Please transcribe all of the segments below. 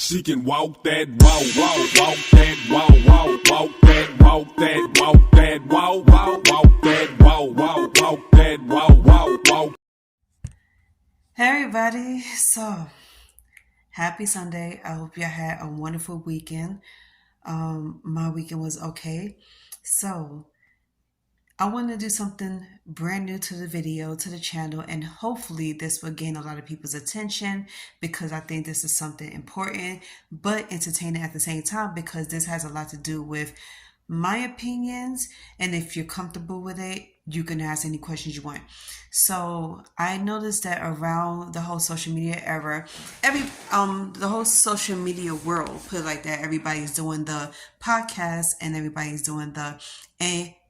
She can walk that walk, walk that walk, walk that walk, walk that walk, walk that walk that walk. Hey everybody, so happy Sunday. I hope you had a wonderful weekend. My weekend was okay. So I want to do something brand new to the video, to the channel, and hopefully this will gain a lot of people's attention because I think this is something important but entertaining at the same time because this has a lot to do with my opinions, and if you're comfortable with it, you can ask any questions you want. So I noticed that around the whole social media era, the whole social media world, put it like that, everybody's doing the podcast and everybody's doing the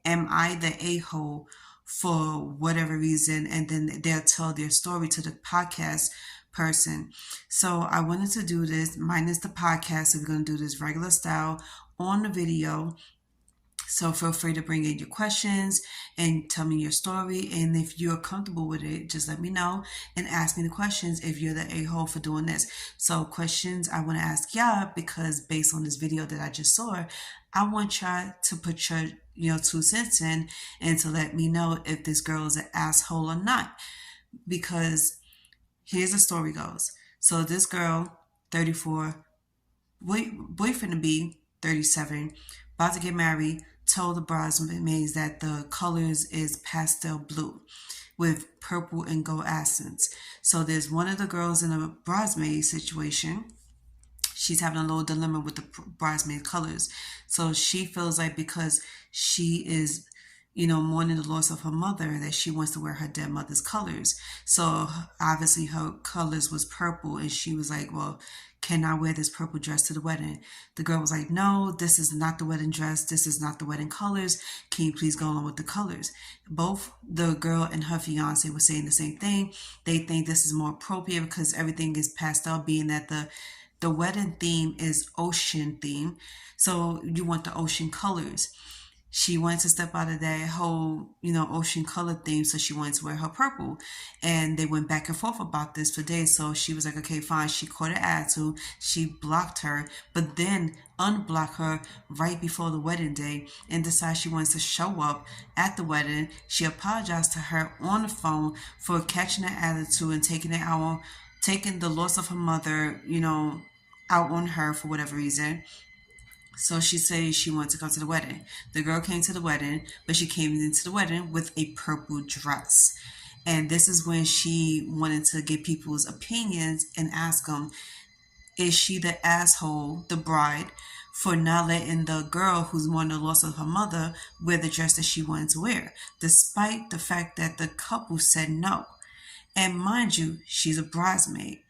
am I the a-hole for whatever reason, and then they'll tell their story to the podcast person. So I wanted to do this minus the podcast. So we're going to do this regular style on the video. So feel free to bring in your questions and tell me your story. And if you're comfortable with it, just let me know and ask me the questions if you're the a-hole for doing this. So questions I want to ask y'all because based on this video that I just saw, I want y'all to put your 2 cents in and to let me know if this girl is an asshole or not. Because here's the story goes. So this girl, 34, boyfriend to be 37, about to get married, told the bridesmaids that the colors is pastel blue with purple and gold accents. So there's one of the girls in a bridesmaid situation. She's having a little dilemma with the bridesmaid colors. So she feels like because she is, mourning the loss of her mother, that she wants to wear her dead mother's colors. So obviously her colors was purple, and she was like, well, can I wear this purple dress to the wedding? The girl was like, no, this is not the wedding dress. This is not the wedding colors. Can you please go along with the colors? Both the girl and her fiance were saying the same thing. They think this is more appropriate because everything is pastel, being that the wedding theme is ocean theme. So you want the ocean colors. She wanted to step out of that whole, ocean color theme. So she wanted to wear her purple. And they went back and forth about this for days. So she was like, okay, fine. She caught an attitude. She blocked her, but then unblocked her right before the wedding day and decided she wants to show up at the wedding. She apologized to her on the phone for catching her attitude and taking the loss of her mother, out on her for whatever reason. So she said she wanted to come to the wedding. The girl came to the wedding, but she came into the wedding with a purple dress. And this is when she wanted to get people's opinions and ask them, is she the asshole, the bride, for not letting the girl who's mourning the loss of her mother wear the dress that she wanted to wear, despite the fact that the couple said no. And mind you, she's a bridesmaid.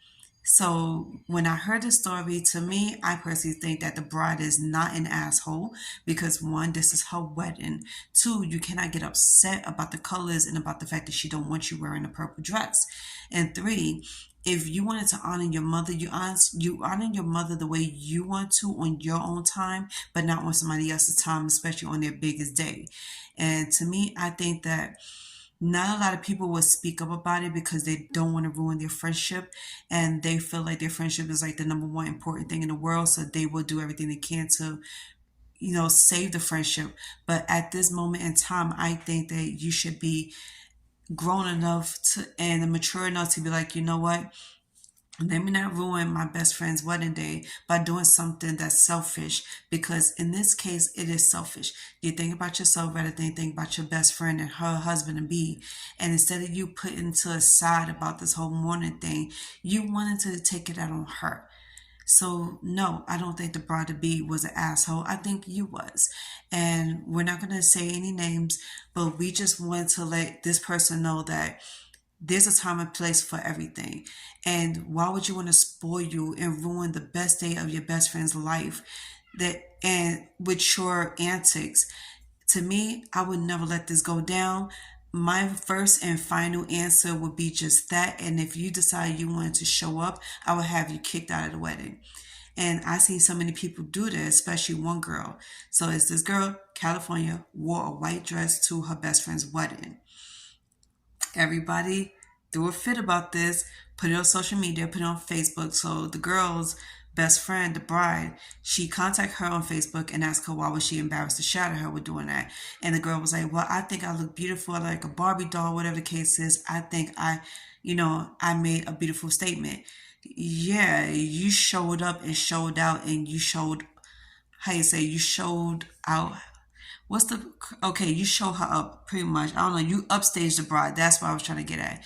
So when I heard the story, to me, I personally think that the bride is not an asshole because 1, this is her wedding. 2, you cannot get upset about the colors and about the fact that she don't want you wearing a purple dress. And 3, if you wanted to honor your mother, you honor your mother the way you want to on your own time, but not on somebody else's time, especially on their biggest day. And to me, I think that not a lot of people will speak up about it because they don't want to ruin their friendship, and they feel like their friendship is like the number one important thing in the world. So they will do everything they can to, save the friendship. But at this moment in time, I think that you should be grown enough and mature enough to be like, you know what? Let me not ruin my best friend's wedding day by doing something that's selfish, because in this case, it is selfish. You think about yourself rather than think about your best friend and her husband to be. And instead of you putting to a side about this whole mourning thing, you wanted to take it out on her. So no, I don't think the bride to be was an asshole. I think you was. And we're not going to say any names, but we just want to let this person know that there's a time and place for everything. And why would you want to spoil you and ruin the best day of your best friend's life and with your antics? To me, I would never let this go down. My first and final answer would be just that. And if you decide you wanted to show up, I would have you kicked out of the wedding. And I seen so many people do that, especially one girl. So it's this girl, California, wore a white dress to her best friend's wedding. Everybody threw a fit about this, put it on social media, put it on Facebook. So the girls best friend, the bride, she contacted her on Facebook and asked her why was she embarrassed to shadow her with doing that. And the girl was like, well, I think I look beautiful, like a Barbie doll, whatever the case is. I think I made a beautiful statement. Yeah, you showed up and showed out, and you showed, how you say, you showed out. What's the, okay, you show her up pretty much. I don't know, you upstage the bride. That's what I was trying to get at.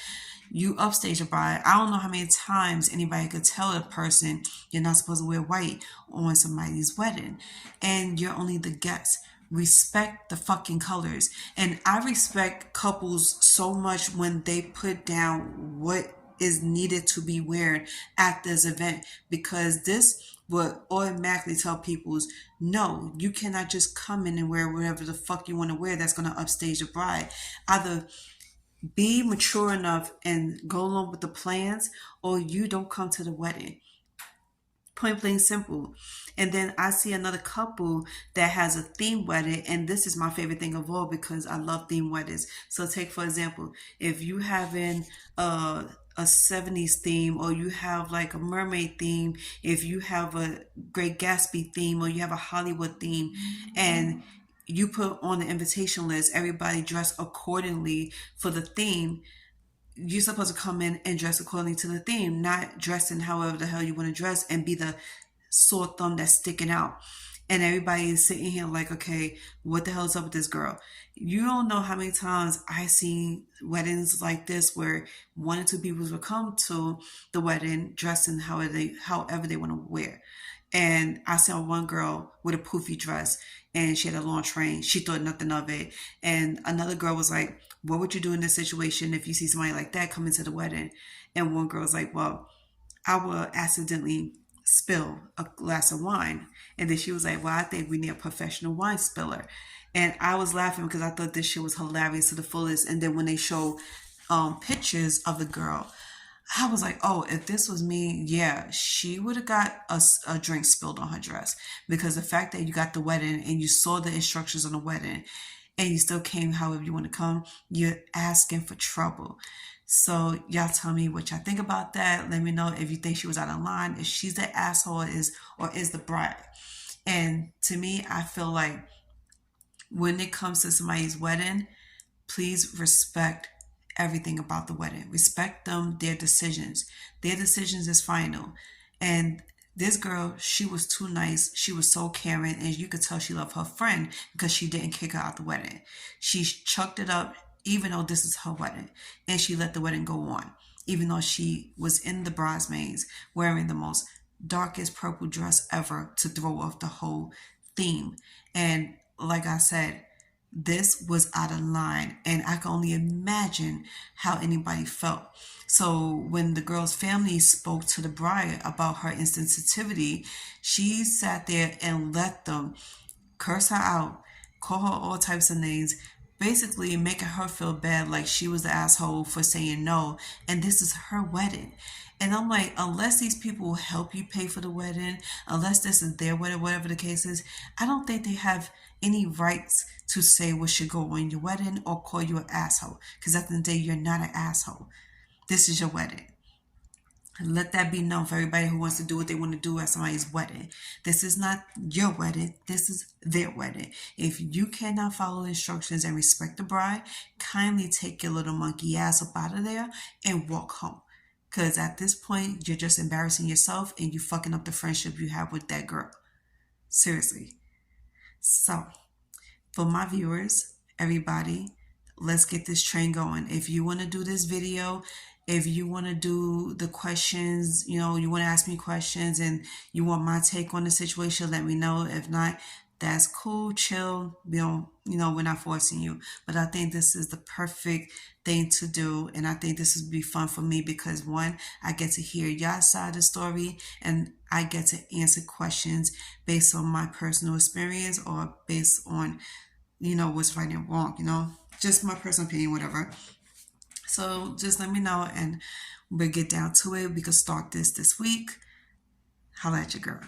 You upstage a bride. I don't know how many times anybody could tell a person you're not supposed to wear white on somebody's wedding, and you're only the guest. Respect the fucking colors. And I respect couples so much when they put down what is needed to be worn at this event, because this would automatically tell people's, no, you cannot just come in and wear whatever the fuck you want to wear that's going to upstage the bride. Either be mature enough and go along with the plans, or you don't come to the wedding. Point blank simple. And then I see another couple that has a theme wedding, and this is my favorite thing of all because I love theme weddings. So take for example, if you having a 70s theme, or you have like a mermaid theme, if you have a Great Gatsby theme, or you have a Hollywood theme, and you put on the invitation list, everybody dress accordingly for the theme, you're supposed to come in and dress accordingly to the theme, not dressing however the hell you want to dress and be the sore thumb that's sticking out. And everybody is sitting here like, okay, what the hell is up with this girl? You don't know how many times I seen weddings like this where one or two people will come to the wedding dressing however they want to wear. And I saw one girl with a poofy dress, and she had a long train. She thought nothing of it. And another girl was like, what would you do in this situation if you see somebody like that come into the wedding? And one girl was like, well, I will accidentally spill a glass of wine. And then she was like, well, I think we need a professional wine spiller. And I was laughing because I thought this shit was hilarious to the fullest. And then when they show pictures of the girl, I was like, oh, if this was me, yeah, she would have got a drink spilled on her dress. Because the fact that you got the wedding and you saw the instructions on the wedding and you still came however you want to come, you're asking for trouble. So y'all tell me what y'all think about that. Let me know if you think she was out of line, if she's the asshole or is the bride. And to me, I feel like when it comes to somebody's wedding, please respect everything about the wedding. Respect them, their decisions. Their decisions is final. And this girl, she was too nice. She was so caring, and you could tell she loved her friend because she didn't kick her out the wedding. She chucked it up, even though this is her wedding, and she let the wedding go on, even though she was in the bridesmaids wearing the most darkest purple dress ever to throw off the whole theme. And like I said, this was out of line, and I can only imagine how anybody felt. So when the girl's family spoke to the bride about her insensitivity, she sat there and let them curse her out, call her all types of names, basically making her feel bad like she was the asshole for saying no, and this is her wedding. And I'm like, unless these people help you pay for the wedding, unless this is their wedding, whatever the case is, I don't think they have any rights to say what should go on your wedding or call you an asshole. Because at the end of the day, you're not an asshole. This is your wedding. Let that be known for everybody who wants to do what they want to do at somebody's wedding. This is not your wedding. This is their wedding. If you cannot follow instructions and respect the bride, kindly take your little monkey ass up out of there and walk home. Because at this point, you're just embarrassing yourself and you fucking up the friendship you have with that girl. Seriously. So, for my viewers, everybody, let's get this train going. If you want to do this video, if you want to do the questions, you want to ask me questions and you want my take on the situation, let me know. If not, that's cool, chill. We're not forcing you. But I think this is the perfect thing to do. And I think this would be fun for me because one, I get to hear your side of the story and I get to answer questions based on my personal experience or based on, what's right and wrong, just my personal opinion, whatever. So just let me know and we'll get down to it. We could start this week. Holla at your girl.